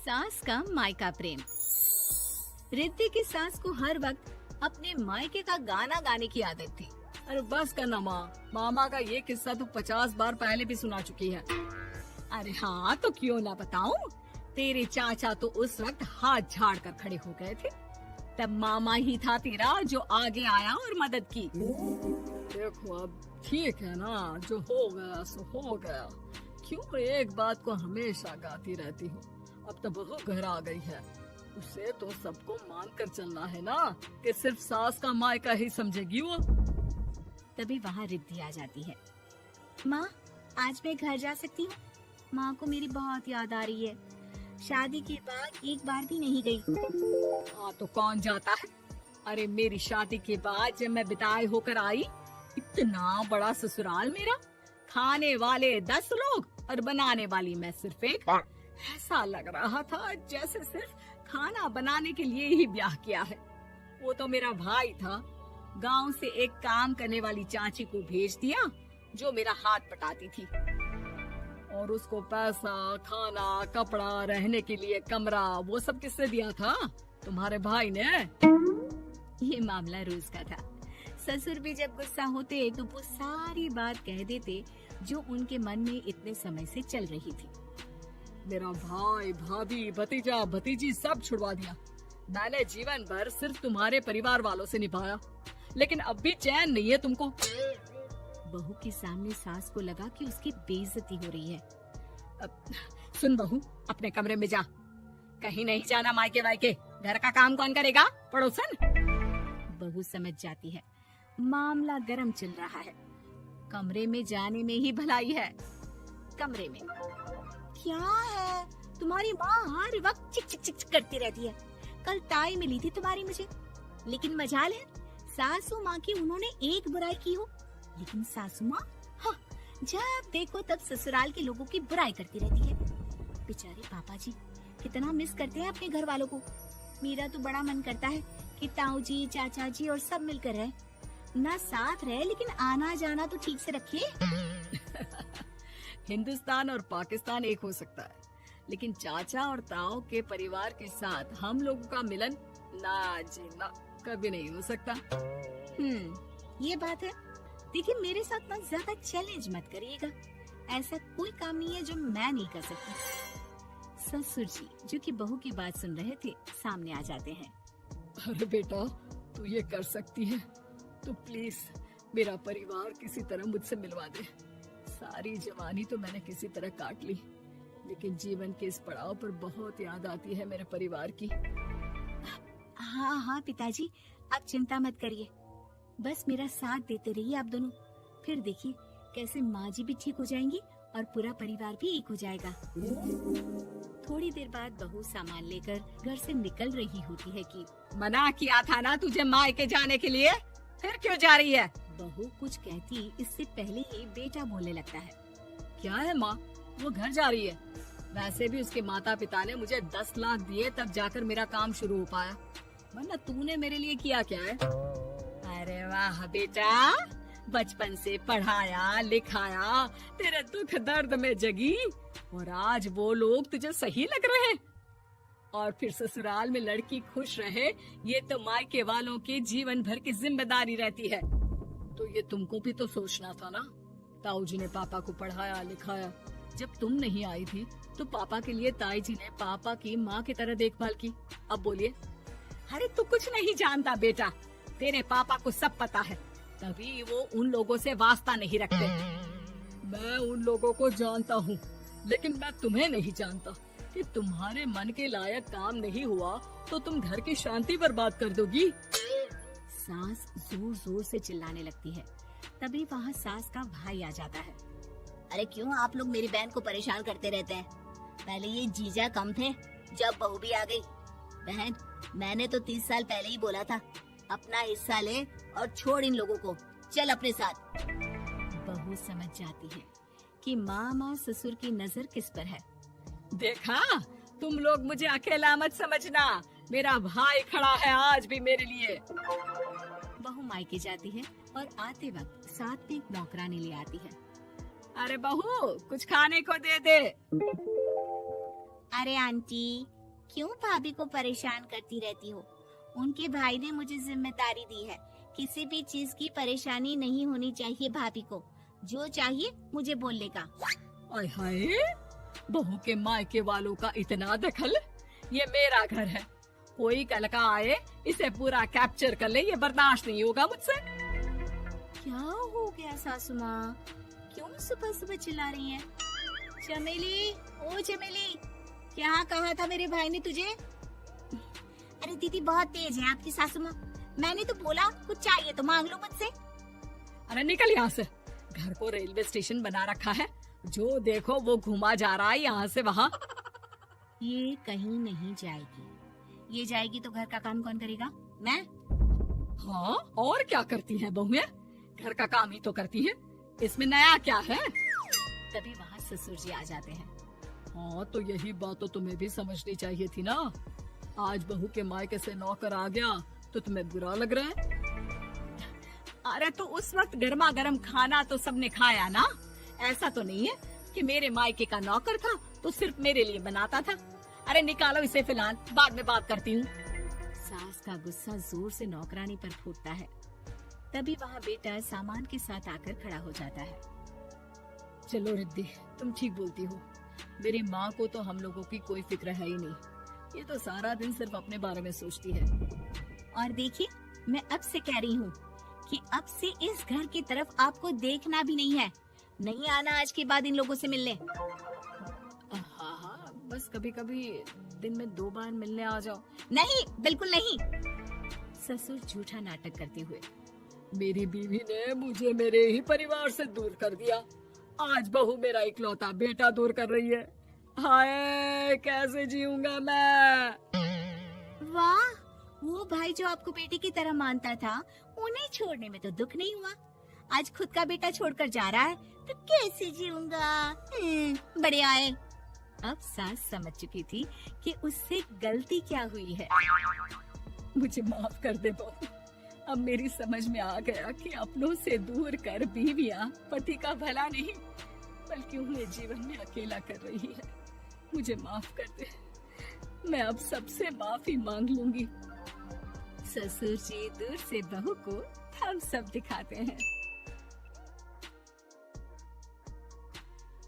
सास का मायका प्रेम। रिद्धि की सास को हर वक्त अपने मायके का गाना गाने की आदत थी। अरे बस करना माँ, मामा का ये किस्सा तो 50 बार पहले भी सुना चुकी है। अरे हाँ, तो क्यों ना बताऊं। तेरे चाचा तो उस वक्त हाथ झाड़ कर खड़े हो गए थे। तब मामा ही था तेरा जो आगे आया और मदद की। देखो अब ठीक है ना, जो हो गया सो हो गया। क्यों एक बात को हमेशा गाती रहती हो। अब तो बहू घर आ गई है, उसे तो सबको मान कर चलना है ना, कि सिर्फ सास का मायका ही समझेगी वो। तभी वहाँ रिद्धि आ जाती है। माँ, आज मैं घर जा सकती हूँ? माँ को मेरी बहुत याद आ रही है। शादी के बाद एक बार भी नहीं गई। हाँ तो कौन जाता है। अरे मेरी शादी के बाद जब मैं विदाई होकर आई, इतना बड़ा ससुराल मेरा, खाने वाले 10 लोग और बनाने वाली मैं सिर्फ एक। ऐसा लग रहा था जैसे सिर्फ खाना बनाने के लिए ही ब्याह किया है। वो तो मेरा भाई था, गांव से एक काम करने वाली चाची को भेज दिया जो मेरा हाथ पटाती थी, और उसको पैसा, खाना, कपड़ा, रहने के लिए कमरा, वो सब किसने दिया था? तुम्हारे भाई ने। ये मामला रोज का था। ससुर भी जब गुस्सा होते तो वो सारी बात कह देते जो उनके मन में इतने समय से चल रही थी। मेरा भाई, भाभी, भतीजा, भतीजी सब छुड़वा दिया। मैंने जीवन भर सिर्फ तुम्हारे परिवार वालों से निभाया, लेकिन अब भी चैन नहीं है तुमको। बहू के सामने सास को लगा कि उसकी बेइज्जती हो रही है। सुन बहू, अपने कमरे में जा, कहीं नहीं जाना मायके वायके। घर का काम कौन करेगा? पड़ोसन। बहू समझ जाती है मामला गर्म चल रहा है। कमरे में जाने में ही भलाई है। कमरे में क्या है? तुम्हारी माँ हर वक्त चिक चिक चिक चिक करती रहती है। कल ताई मिली थी तुम्हारी मुझे, लेकिन मजाल है सासू माँ की उन्होंने एक बुराई की हो, लेकिन सासू माँ हाँ, जब देखो तब ससुराल के लोगों की बुराई करती रहती है। बेचारे पापा जी कितना मिस करते हैं अपने घर वालों को। मेरा तो बड़ा मन करता है कि ताऊ जी, चाचा जी और सब मिलकर रहे। ना साथ रहे लेकिन आना जाना तो ठीक से रखिए। हिंदुस्तान और पाकिस्तान एक हो सकता है, लेकिन चाचा और ताऊ के परिवार के साथ हम लोगों का मिलन ना जी ना, कभी नहीं हो सकता। ये बात है। देखिए मेरे साथ ना ज्यादा चैलेंज मत करिएगा। ऐसा कोई काम नहीं है जो मैं नहीं कर सकती। ससुर जी जो कि बहू की बात सुन रहे थे सामने आ जाते हैं। अरे बेटा, तू ये कर सकती है तो प्लीज मेरा परिवार किसी तरह मुझसे मिलवा दे। सारी जवानी तो मैंने किसी तरह काट ली, लेकिन जीवन के इस पड़ाव पर बहुत याद आती है मेरे परिवार की। हाँ हाँ पिताजी, आप चिंता मत करिए, बस मेरा साथ देते रहिए आप दोनों। फिर देखिए कैसे माँ जी भी ठीक हो जाएंगी और पूरा परिवार भी एक हो जाएगा। थोड़ी देर बाद बहू सामान लेकर घर से निकल रही होती है कि मना किया था ना तुझे मायके जाने के लिए, फिर क्यों जा रही है? बहू कुछ कहती इससे पहले ही बेटा बोलने लगता है। क्या है माँ, वो घर जा रही है। वैसे भी उसके माता पिता ने मुझे 10 लाख दिए तब जाकर मेरा काम शुरू हो पाया, वरना तूने मेरे लिए किया क्या है? अरे वाह बेटा, बचपन से पढ़ाया लिखाया, तेरे दुख दर्द में जगी, और आज वो लोग तुझे सही लग रहे हैं। और फिर ससुराल में लड़की खुश रहे, ये तो मायके वालों की जीवन भर की जिम्मेदारी रहती है। तो ये तुमको भी तो सोचना था ना। ताऊ जी ने पापा को पढ़ाया लिखाया, जब तुम नहीं आई थी तो पापा के लिए ताई जी ने पापा की माँ की तरह देखभाल की। अब बोलिए। अरे तू कुछ नहीं जानता बेटा, तेरे पापा को सब पता है, तभी वो उन लोगों से वास्ता नहीं रखते। मैं उन लोगों को जानता हूँ, लेकिन मैं तुम्हें नहीं जानता कि तुम्हारे मन के लायक काम नहीं हुआ तो तुम घर की शांति बर्बाद कर दोगी। सास जोर जोर से चिल्लाने लगती है। तभी वहाँ सास का भाई आ जाता है। अरे क्यों आप लोग मेरी बहन को परेशान करते रहते हैं? पहले ये जीजा कम थे, जब बहू भी आ गई। बहन, मैंने तो 30 साल पहले ही बोला था, अपना हिस्सा ले और छोड़ इन लोगों को, चल अपने साथ। बहू समझ जाती है कि मामा ससुर की नजर किस पर है। देखा, तुम लोग मुझे अकेला मत समझना, मेरा भाई खड़ा है आज भी मेरे लिए। बहू मायके जाती है और आते वक्त साथ में एक नौकरानी ले आती है। अरे बहू, कुछ खाने को दे दे। अरे आंटी, क्यों भाभी को परेशान करती रहती हो? उनके भाई ने मुझे जिम्मेदारी दी है। किसी भी चीज की परेशानी नहीं होनी चाहिए भाभी को। जो चाहिए मुझे बोलने का। आय हाय, बहू के मायके वालों का इतना दखल। ये मेरा घर है, कोई कल का आए इसे पूरा कैप्चर कर ले, ये बर्दाश्त नहीं होगा मुझसे। क्या हो गया सासू माँ? क्यों सुबह सुबह चिल्ला रही हैं? चमेली, ओ चमेली, क्या कहा था मेरे भाई ने तुझे? अरे दीदी बहुत तेज है आपकी सासू माँ। मैंने तो बोला कुछ चाहिए तो मांग लो मुझसे। अरे निकल यहाँ से, घर को रेलवे स्टेशन बना रखा है, जो देखो वो घुमा जा रहा है यहाँ से वहाँ। ये कहीं नहीं जाएगी। ये जाएगी तो घर का काम कौन करेगा? मैं। हाँ, और क्या करती है बहुएं? घर का काम ही तो करती है, इसमें नया क्या है? तभी वहाँ ससुर जी आ जाते हैं। हाँ, तो यही बात तो तुम्हें भी समझनी चाहिए थी ना। आज बहू के मायके से नौकर आ गया तो तुम्हें बुरा लग रहा है? अरे तो उस वक्त गर्मा गर्म खाना तो सबने खाया ना। ऐसा तो नहीं है कि मेरे मायके का नौकर था तो सिर्फ मेरे लिए बनाता था। अरे निकालो इसे, फिलहाल बाद में बात करती हूँ। सास का गुस्सा जोर से नौकरानी पर फूटता है। तभी वहाँ बेटा सामान के साथ आकर खड़ा हो जाता है। चलो रिद्धि, तुम ठीक बोलती हो। मेरी माँ को तो हम लोगों की कोई फिक्र है ही नहीं, ये तो सारा दिन सिर्फ अपने बारे में सोचती है। और देखिए, मैं अब से कह रही हूँ कि अब से इस घर की तरफ आपको देखना भी नहीं है। नहीं आना आज के बाद इन लोगों से मिलने। हाँ, बस कभी कभी दिन में 2 बार मिलने आ जाओ। नहीं, बिल्कुल नहीं। ससुर झूठा नाटक करते हुए। मेरी बीवी ने मुझे मेरे ही परिवार से दूर कर दिया, आज बहू मेरा इकलौता बेटा दूर कर रही है। हाय, कैसे जीऊंगा मैं? वाह, वो भाई जो आपको बेटे की तरह मानता था, उन्हें छोड़ने में तो दुख नहीं हुआ। आज खुद का बेटा छोड़कर जा रहा है तो कैसे जीऊंगा? बड़े आए। अब सास समझ चुकी थी कि उससे गलती क्या हुई है। मुझे माफ कर दे बहू। अब मेरी समझ में आ गया कि अपनों से दूर कर बीवियां पति का भला नहीं बल्कि उन्हें जीवन में अकेला कर रही है। मुझे माफ कर दे, मैं अब सबसे माफी मांग लूंगी। ससुर जी दूर से बहू को थम्स अप दिखाते हैं।